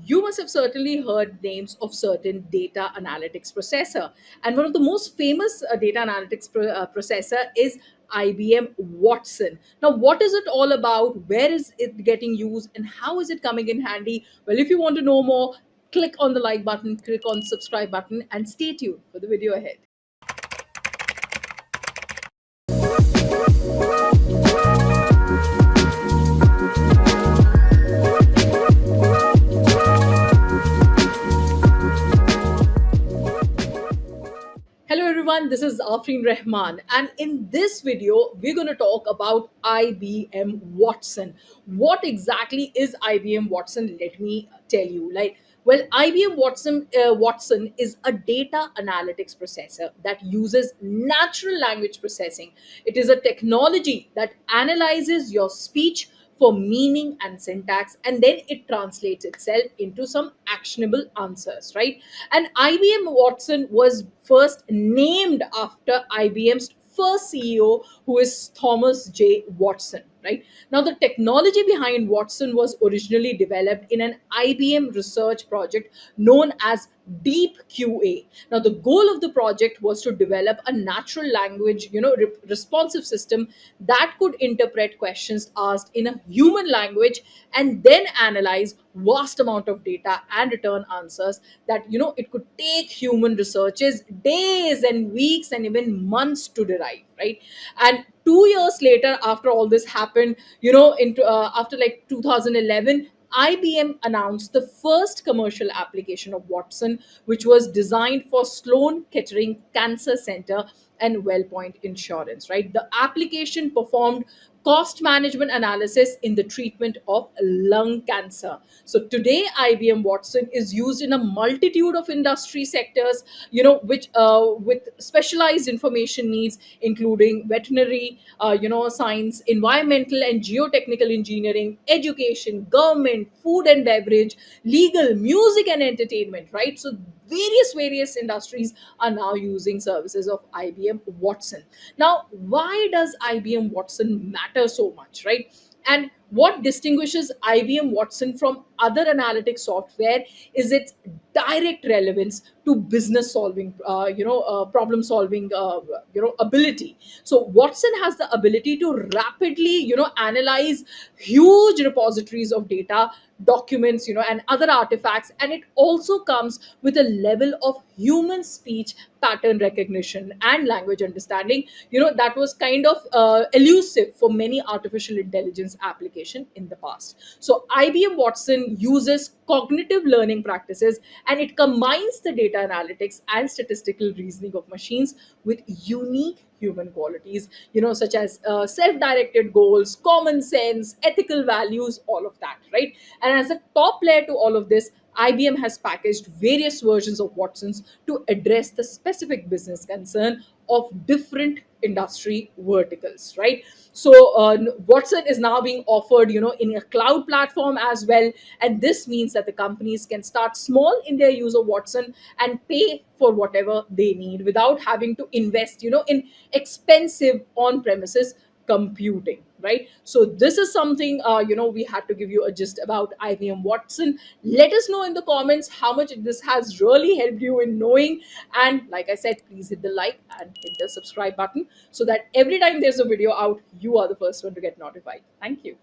You must have certainly heard names of certain data analytics processor. And one of the most famous data analytics processor is IBM Watson. Now, what is it all about? Where is it getting used? And how is it coming in handy? Well, if you want to know more, click on the like button, click on subscribe button, and stay tuned for the video ahead. Hello everyone, this is Afreen Rahman, and in this video we're going to talk about IBM Watson. What exactly is IBM Watson? Let me tell you. IBM Watson is a data analytics processor that uses natural language processing. It is a technology that analyzes your speech for meaning and syntax, and then it translates itself into some actionable answers, right? And IBM Watson was first named after IBM's first CEO, who is Thomas J. Watson, right? Now, the technology behind Watson was originally developed in an IBM research project known as Deep QA. Now, the goal of the project was to develop a natural language, responsive system that could interpret questions asked in a human language and then analyze vast amount of data and return answers that it could take human researchers days and weeks and even months to derive, right? And 2 years later, after all this happened, after like 2011, IBM announced the first commercial application of Watson, which was designed for Sloan Kettering Cancer Center and WellPoint Insurance, right? The application performed cost management analysis in the treatment of lung cancer. So today, IBM Watson is used in a multitude of industry sectors, which with specialized information needs, including veterinary, science, environmental and geotechnical engineering, education, government, food and beverage, legal, music and entertainment, right? So various industries are now using services of IBM Watson. Now, why does IBM Watson matter so much, right? And what distinguishes IBM Watson from other analytic software is its direct relevance to business solving, problem solving, ability. So Watson has the ability to rapidly, analyze huge repositories of data, documents, and other artifacts, and it also comes with a level of human speech pattern recognition and language understanding, that was kind of elusive for many artificial intelligence application in the past. So IBM Watson uses cognitive learning practices, and it combines the data analytics and statistical reasoning of machines with unique human qualities, such as self-directed goals, common sense, ethical values, all of that, right? And as a top layer to all of this, IBM has packaged various versions of Watsons to address the specific business concern of different industry verticals, right? So Watson is now being offered, in a cloud platform as well, and this means that the companies can start small in their use of Watson and pay for whatever they need without having to invest, in expensive on-premises computing, right? So this is something, we had to give you a gist about IBM Watson. Let us know in the comments how much this has really helped you in knowing, and like I said, please hit the like and hit the subscribe button so that every time there's a video out, you are the first one to get notified. Thank you.